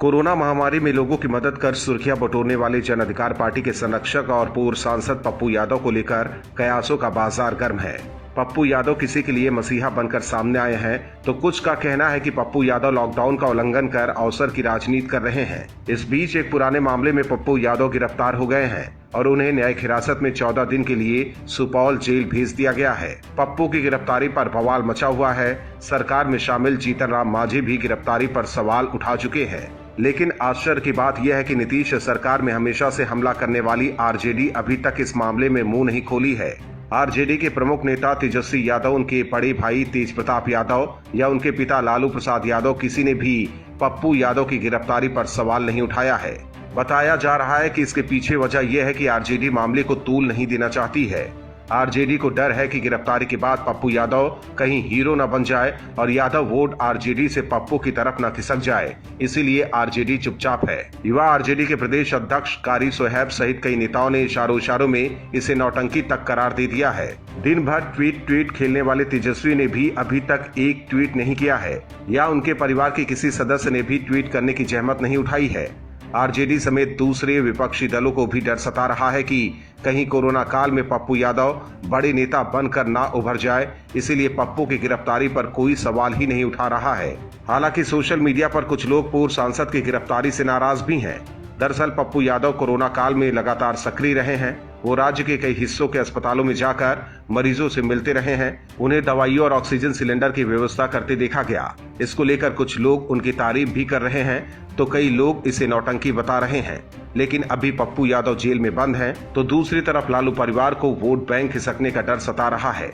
Corona महामारी में लोगों की मदद कर सुर्खियां बटोरने वाले जन अधिकार पार्टी के संरक्षक और पूर्व सांसद पप्पू यादव को लेकर कयासों का बाजार गर्म है। पप्पू यादव किसी के लिए मसीहा बनकर सामने आए हैं तो कुछ का कहना है कि पप्पू यादव लॉकडाउन का उल्लंघन कर अवसर की राजनीति कर रहे हैं। इस बीच एक पुराने मामले में पप्पू यादव गिरफ्तार हो गए हैं और उन्हें न्यायिक हिरासत में 14 दिन के लिए सुपौल जेल भेज दिया गया है। पप्पू की गिरफ्तारी पर बवाल मचा हुआ है। सरकार में शामिल जीतन राम मांझी भी गिरफ्तारी पर सवाल उठा चुके हैं, लेकिन आश्चर्य की बात यह है कि नीतीश सरकार में हमेशा से हमला करने वाली आरजेडी अभी तक इस मामले में मुंह नहीं खोली है। आरजेडी के प्रमुख नेता तेजस्वी यादव, उनके बड़े भाई तेज प्रताप यादव या उनके पिता लालू प्रसाद यादव, किसी ने भी पप्पू यादव की गिरफ्तारी पर सवाल नहीं उठाया है। बताया जा रहा है कि इसके पीछे वजह यह है कि आरजेडी मामले को तूल नहीं देना चाहती है। आरजेडी को डर है कि गिरफ्तारी के बाद पप्पू यादव कहीं हीरो न बन जाए और यादव वोट आरजेडी से पप्पू की तरफ न खिसक जाए, इसीलिए आरजेडी चुपचाप है। युवा आरजेडी के प्रदेश अध्यक्ष कारी सोहेब सहित कई नेताओं ने इशारों में इसे नौटंकी तक करार दे दिया है। दिन भर ट्वीट खेलने वाले तेजस्वी ने भी अभी तक एक ट्वीट नहीं किया है या उनके परिवार के किसी सदस्य ने भी ट्वीट करने की जहमत नहीं उठाई है। आरजेडी समेत दूसरे विपक्षी दलों को भी डर सता रहा है कि कहीं कोरोना काल में पप्पू यादव बड़े नेता बनकर ना उभर जाए, इसीलिए पप्पू की गिरफ्तारी पर कोई सवाल ही नहीं उठा रहा है। हालांकि सोशल मीडिया पर कुछ लोग पूर्व सांसद की गिरफ्तारी से नाराज भी हैं। दरअसल पप्पू यादव कोरोना काल में लगातार सक्रिय रहे हैं। वो राज्य के कई हिस्सों के अस्पतालों में जाकर मरीजों से मिलते रहे हैं। उन्हें दवाइयों और ऑक्सीजन सिलेंडर की व्यवस्था करते देखा गया। इसको लेकर कुछ लोग उनकी तारीफ भी कर रहे हैं तो कई लोग इसे नौटंकी बता रहे हैं। लेकिन अभी पप्पू यादव जेल में बंद हैं तो दूसरी तरफ लालू परिवार को वोट बैंक खिसकने का डर सता रहा है।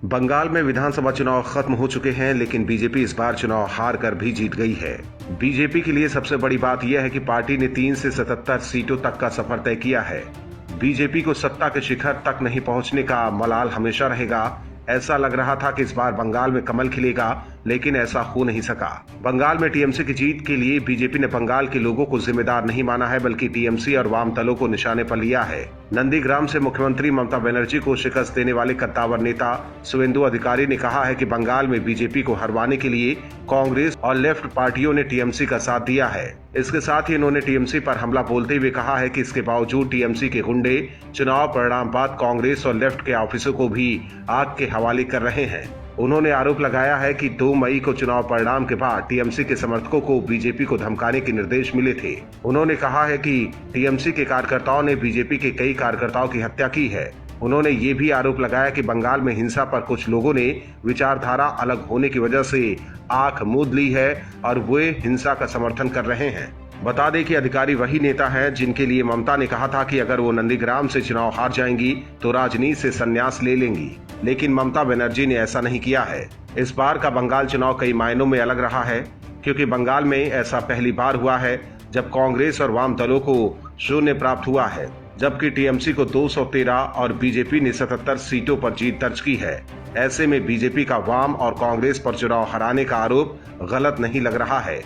बंगाल में विधानसभा चुनाव खत्म हो चुके हैं, लेकिन बीजेपी इस बार चुनाव हार कर भी जीत गई है। बीजेपी के लिए सबसे बड़ी बात यह है कि पार्टी ने 3 से 77 सीटों तक का सफर तय किया है। बीजेपी को सत्ता के शिखर तक नहीं पहुंचने का मलाल हमेशा रहेगा। ऐसा लग रहा था कि इस बार बंगाल में कमल खिलेगा, लेकिन ऐसा हो नहीं सका। बंगाल में टीएमसी की जीत के लिए बीजेपी ने बंगाल के लोगों को जिम्मेदार नहीं माना है, बल्कि टीएमसी और वाम दलों को निशाने पर लिया है। नंदीग्राम से मुख्यमंत्री ममता बनर्जी को शिकस्त देने वाले कद्दावर नेता शुवेंदु अधिकारी ने कहा है कि बंगाल में बीजेपी को हरवाने के लिए कांग्रेस और लेफ्ट पार्टियों ने टीएमसी का साथ दिया है। इसके साथ ही इन्होंने टीएमसी पर हमला बोलते हुए कहा है कि इसके बावजूद टीएमसी के गुंडे चुनाव परिणाम बाद कांग्रेस और लेफ्ट के ऑफिसों को भी आग के हवाले कर रहे हैं। उन्होंने आरोप लगाया है कि 2 मई को चुनाव परिणाम के बाद टीएमसी के समर्थकों को बीजेपी को धमकाने के निर्देश मिले थे। उन्होंने कहा है कि टीएमसी के कार्यकर्ताओं ने बीजेपी के कई कार्यकर्ताओं की हत्या की है। उन्होंने ये भी आरोप लगाया कि बंगाल में हिंसा पर कुछ लोगों ने विचारधारा अलग होने की वजह से आंख मूंद ली है और वे हिंसा का समर्थन कर रहे हैं। बता दें कि अधिकारी वही नेता हैं जिनके लिए ममता ने कहा था कि अगर वो नंदीग्राम से चुनाव हार जाएंगी तो राजनीति से संन्यास ले लेंगी, लेकिन ममता बनर्जी ने ऐसा नहीं किया है। इस बार का बंगाल चुनाव कई मायनों में अलग रहा है, क्योंकि बंगाल में ऐसा पहली बार हुआ है जब कांग्रेस और वाम दलों को शून्य प्राप्त हुआ है, जबकि टीएमसी को 213 और बीजेपी ने 77 सीटों पर जीत दर्ज की है। ऐसे में बीजेपी का वाम और कांग्रेस पर चुनाव हराने का आरोप गलत नहीं लग रहा है।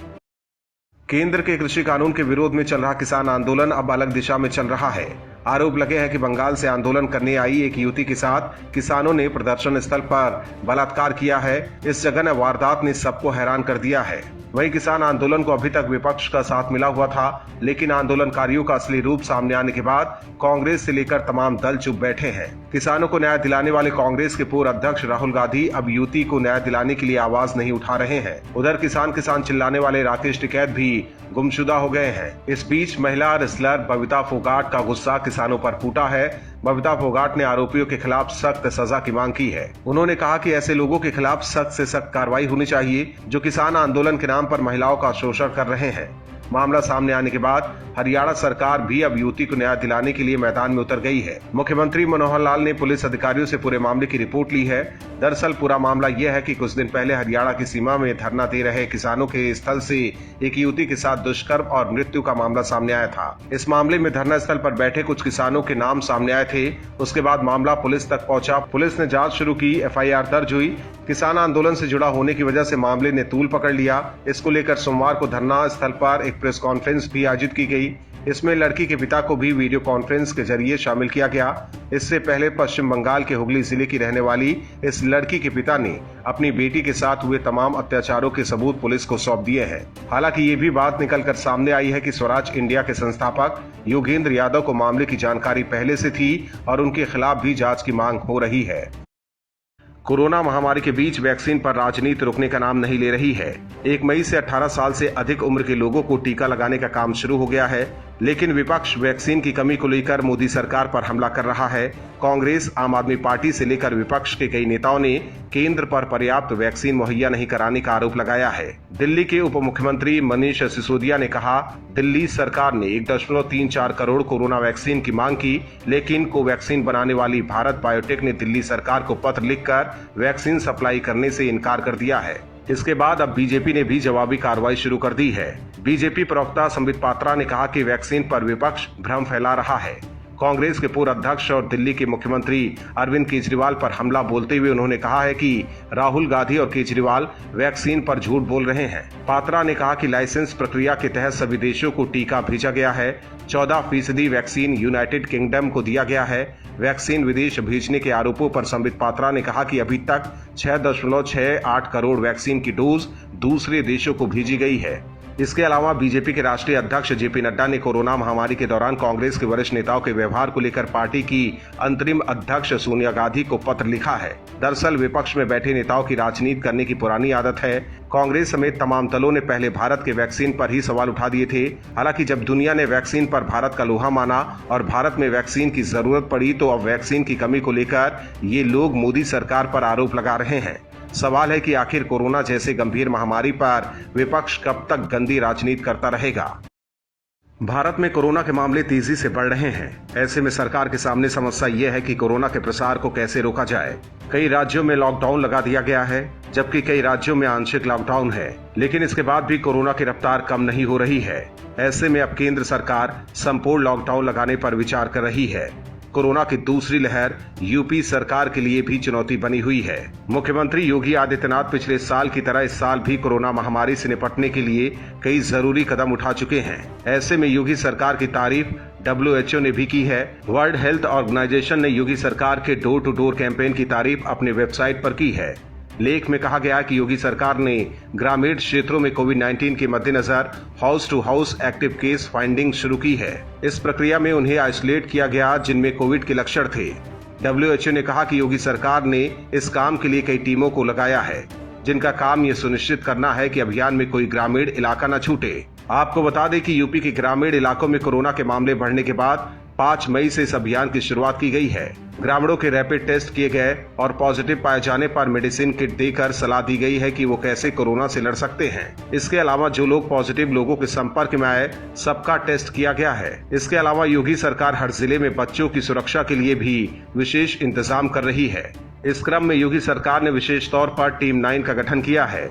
केंद्र के कृषि कानून के विरोध में चल रहा किसान आंदोलन अब अलग दिशा में चल रहा है। आरोप लगे हैं कि बंगाल से आंदोलन करने आई एक युवती के साथ किसानों ने प्रदर्शन स्थल पर बलात्कार किया है। इस जघन्य वारदात ने सबको हैरान कर दिया है। वहीं किसान आंदोलन को अभी तक विपक्ष का साथ मिला हुआ था, लेकिन आंदोलनकारियों का असली रूप सामने आने के बाद कांग्रेस से लेकर तमाम दल चुप बैठे हैं। किसानों को न्याय दिलाने वाले कांग्रेस के पूर्व अध्यक्ष राहुल गांधी अब युवती को न्याय दिलाने के लिए आवाज नहीं उठा रहे हैं। उधर किसान चिल्लाने वाले राकेश टिकैत भी गुमशुदा हो गए हैं। इस बीच महिला रेसलर बबीता फोगाट का गुस्सा किसानों पर फूटा है। बबीता फोगाट ने आरोपियों के खिलाफ सख्त सजा की मांग की है। उन्होंने कहा कि ऐसे लोगों के खिलाफ सख्त से सख्त कार्रवाई होनी चाहिए जो किसान आंदोलन के नाम पर महिलाओं का शोषण कर रहे हैं। मामला सामने आने के बाद हरियाणा सरकार भी अब युवती को न्याय दिलाने के लिए मैदान में उतर गई है। मुख्यमंत्री मनोहर लाल ने पुलिस अधिकारियों से पूरे मामले की रिपोर्ट ली है। दरअसल पूरा मामला यह है कि कुछ दिन पहले हरियाणा की सीमा में धरना दे रहे किसानों के स्थल से एक युवती के साथ दुष्कर्म और मृत्यु का मामला सामने आया था। इस मामले में धरना स्थल पर बैठे कुछ किसानों के नाम सामने आए थे। उसके बाद मामला पुलिस तक पहुंचा। पुलिस ने जांच शुरू की, एफआईआर दर्ज हुई। किसान आंदोलन से जुड़ा होने की वजह से मामले ने तूल पकड़ लिया। इसको लेकर सोमवार को धरना स्थल पर एक प्रेस कॉन्फ्रेंस भी आयोजित की गई। इसमें लड़की के पिता को भी वीडियो कॉन्फ्रेंस के जरिए शामिल किया गया। इससे पहले पश्चिम बंगाल के हुगली जिले की रहने वाली इस लड़की के पिता ने अपनी बेटी के साथ हुए तमाम अत्याचारों के सबूत पुलिस को सौंप दिए हैं। हालांकि ये भी बात निकलकर सामने आई है कि स्वराज इंडिया के संस्थापक योगेंद्र यादव को मामले की जानकारी पहले से थी और उनके खिलाफ भी जांच की मांग हो रही है। कोरोना महामारी के बीच वैक्सीन पर राजनीति रुकने का नाम नहीं ले रही है। 1 मई से 18 साल से अधिक उम्र के लोगों को टीका लगाने का काम शुरू हो गया है, लेकिन विपक्ष वैक्सीन की कमी को लेकर मोदी सरकार पर हमला कर रहा है। कांग्रेस, आम आदमी पार्टी से लेकर विपक्ष के कई नेताओं ने केंद्र पर पर्याप्त वैक्सीन मुहैया नहीं कराने का आरोप लगाया है। दिल्ली के उप मुख्यमंत्री मनीष सिसोदिया ने कहा, दिल्ली सरकार ने 1.34 करोड़ कोरोना वैक्सीन की मांग की, लेकिन कोवैक्सीन बनाने वाली भारत बायोटेक ने दिल्ली सरकार को पत्र लिखकर वैक्सीन सप्लाई करने से इनकार कर दिया है। इसके बाद अब बीजेपी ने भी जवाबी कार्रवाई शुरू कर दी है। बीजेपी प्रवक्ता संबित पात्रा ने कहा कि वैक्सीन पर विपक्ष भ्रम फैला रहा है। कांग्रेस के पूर्व अध्यक्ष और दिल्ली के मुख्यमंत्री अरविंद केजरीवाल पर हमला बोलते हुए उन्होंने कहा है कि राहुल गांधी और केजरीवाल वैक्सीन पर झूठ बोल रहे हैं। पात्रा ने कहा कि लाइसेंस प्रक्रिया के तहत सभी देशों को टीका भेजा गया है। 14% वैक्सीन यूनाइटेड किंगडम को दिया गया है। वैक्सीन विदेश भेजने के आरोपों पर संबित पात्रा ने कहा कि अभी तक 6.68 करोड़ वैक्सीन की डोज दूसरे देशों को भेजी गई है। इसके अलावा बीजेपी के राष्ट्रीय अध्यक्ष जेपी नड्डा ने कोरोना महामारी के दौरान कांग्रेस के वरिष्ठ नेताओं के व्यवहार को लेकर पार्टी की अंतरिम अध्यक्ष सोनिया गांधी को पत्र लिखा है। दरअसल विपक्ष में बैठे नेताओं की राजनीति करने की पुरानी आदत है। कांग्रेस समेत तमाम दलों ने पहले भारत के वैक्सीन पर ही सवाल उठा दिए थे। हालांकि जब दुनिया ने वैक्सीन पर भारत का लोहा माना और भारत में वैक्सीन की जरूरत पड़ी, तो अब वैक्सीन की कमी को लेकर ये लोग मोदी सरकार पर आरोप लगा रहे हैं। सवाल है कि आखिर कोरोना जैसे गंभीर महामारी पर विपक्ष कब तक गंदी राजनीति करता रहेगा। भारत में कोरोना के मामले तेजी से बढ़ रहे हैं। ऐसे में सरकार के सामने समस्या ये है कि कोरोना के प्रसार को कैसे रोका जाए। कई राज्यों में लॉकडाउन लगा दिया गया है, जबकि कई राज्यों में आंशिक लॉकडाउन है, लेकिन इसके बाद भी कोरोना की रफ्तार कम नहीं हो रही है। ऐसे में अब केंद्र सरकार संपूर्ण लॉकडाउन लगाने पर विचार कर रही है। कोरोना की दूसरी लहर यूपी सरकार के लिए भी चुनौती बनी हुई है। मुख्यमंत्री योगी आदित्यनाथ पिछले साल की तरह इस साल भी कोरोना महामारी से निपटने के लिए कई जरूरी कदम उठा चुके हैं। ऐसे में योगी सरकार की तारीफ WHO ने भी की है। वर्ल्ड हेल्थ ऑर्गेनाइजेशन ने योगी सरकार के डोर टू डोर कैंपेन की तारीफ अपने वेबसाइट पर की है। लेख में कहा गया कि योगी सरकार ने ग्रामीण क्षेत्रों में कोविड-19 के मद्देनजर house to house active case finding शुरू की है। इस प्रक्रिया में उन्हें आइसोलेट किया गया जिनमें कोविड के लक्षण थे। WHO ने कहा कि योगी सरकार ने इस काम के लिए कई टीमों को लगाया है, जिनका काम ये सुनिश्चित करना है कि अभियान में कोई ग्रामीण इलाका न छूटे। आपको बता दें कि यूपी के ग्रामीण इलाकों में कोरोना के मामले बढ़ने के बाद 5 मई से इस अभियान की शुरुआत की गई है। ग्रामीणों के रैपिड टेस्ट किए गए और पॉजिटिव पाए जाने पर मेडिसिन किट देकर सलाह दी गई है कि वो कैसे कोरोना से लड़ सकते हैं। इसके अलावा जो लोग पॉजिटिव लोगों के संपर्क में आए, सबका टेस्ट किया गया है। इसके अलावा योगी सरकार हर जिले में बच्चों की सुरक्षा के लिए भी विशेष इंतजाम कर रही है। इस क्रम में योगी सरकार ने विशेष तौर पर टीम 9 का गठन किया है।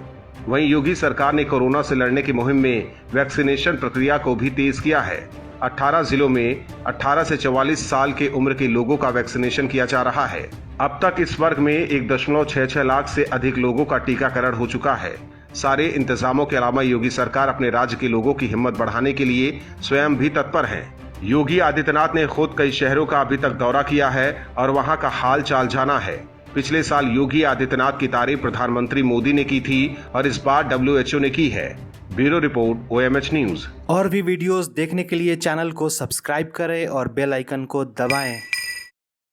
वहीं योगी सरकार ने कोरोना से लड़ने की मुहिम में वैक्सीनेशन प्रक्रिया को भी तेज किया है। 18 जिलों में 18 से 44 साल के उम्र के लोगों का वैक्सीनेशन किया जा रहा है। अब तक इस वर्ग में 1.66 लाख से अधिक लोगों का टीकाकरण हो चुका है। सारे इंतजामों के अलावा योगी सरकार अपने राज्य के लोगों की हिम्मत बढ़ाने के लिए स्वयं भी तत्पर है। योगी आदित्यनाथ ने खुद कई शहरों का अभी तक दौरा किया है और वहां का हाल चाल जाना है। पिछले साल योगी आदित्यनाथ की तारीफ प्रधानमंत्री मोदी ने की थी और इस बार WHO ने की है। Bureau report, OMH news. और भी वीडियोस देखने के लिए चैनल को सब्सक्राइब करें और बेल आइकन को दबाएं।